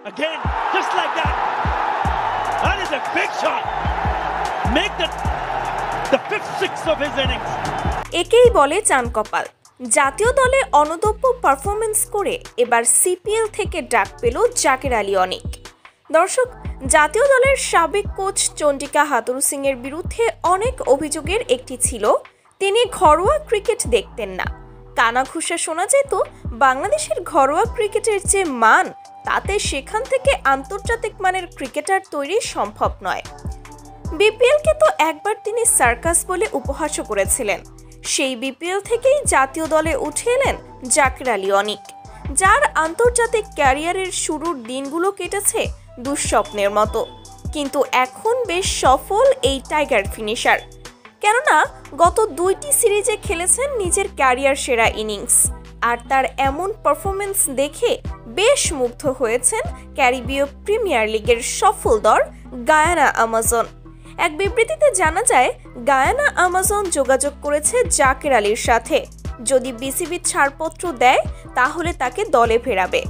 Again, just like that. That is a big shot. Make the fifth six of his innings. একেই বলে চান কপাল। জাতীয় দলে অনবদ্য পারফরমেন্স করে এবার সিপিএল থেকে ডাক পেল জাকের আলী অনিক। দর্শক, জাতীয় দলের সাবেক কোচ চন্ডিকা হাথুরু সিং এর বিরুদ্ধে অনেক অভিযোগের একটি ছিল তিনি ঘরোয়া ক্রিকেট দেখতেন না। কানাঘুষা শোনা যেত বাংলাদেশের ঘরোয়া ক্রিকেটের যে মান, তাতে সেখান থেকে আন্তর্জাতিক মানের ক্রিকেটার তৈরি সম্ভব নয়। বিপিএলকে তো একবার তিনি সার্কাস বলে উপহাসও করেছিলেন। সেই বিপিএল থেকেই জাতীয় দলে উঠে এলেন জাকের আলী অনিক, যার আন্তর্জাতিক ক্যারিয়ারের শুরুর দিনগুলো কেটেছে দুঃস্বপ্নের মতো। কিন্তু এখন বেশ সফল এই টাইগার ফিনিশার, কেননা গত 2টি সিরিজে খেলেছেন নিজের ক্যারিয়ার সেরা ইনিংস। আর তার এমন পারফরমেন্স দেখে বেশ মুগ্ধ হয়েছেন ক্যারিবীয় প্রিমিয়ার লিগের সফল দল গায়ানা আমাজন। এক বিবৃতিতে জানা যায়, গায়ানা আমাজন যোগাযোগ করেছে জাকের আলীর সাথে। যদি বিসিবি ছাড়পত্র দেয় তাহলে তাকে দলে ফেরাবে।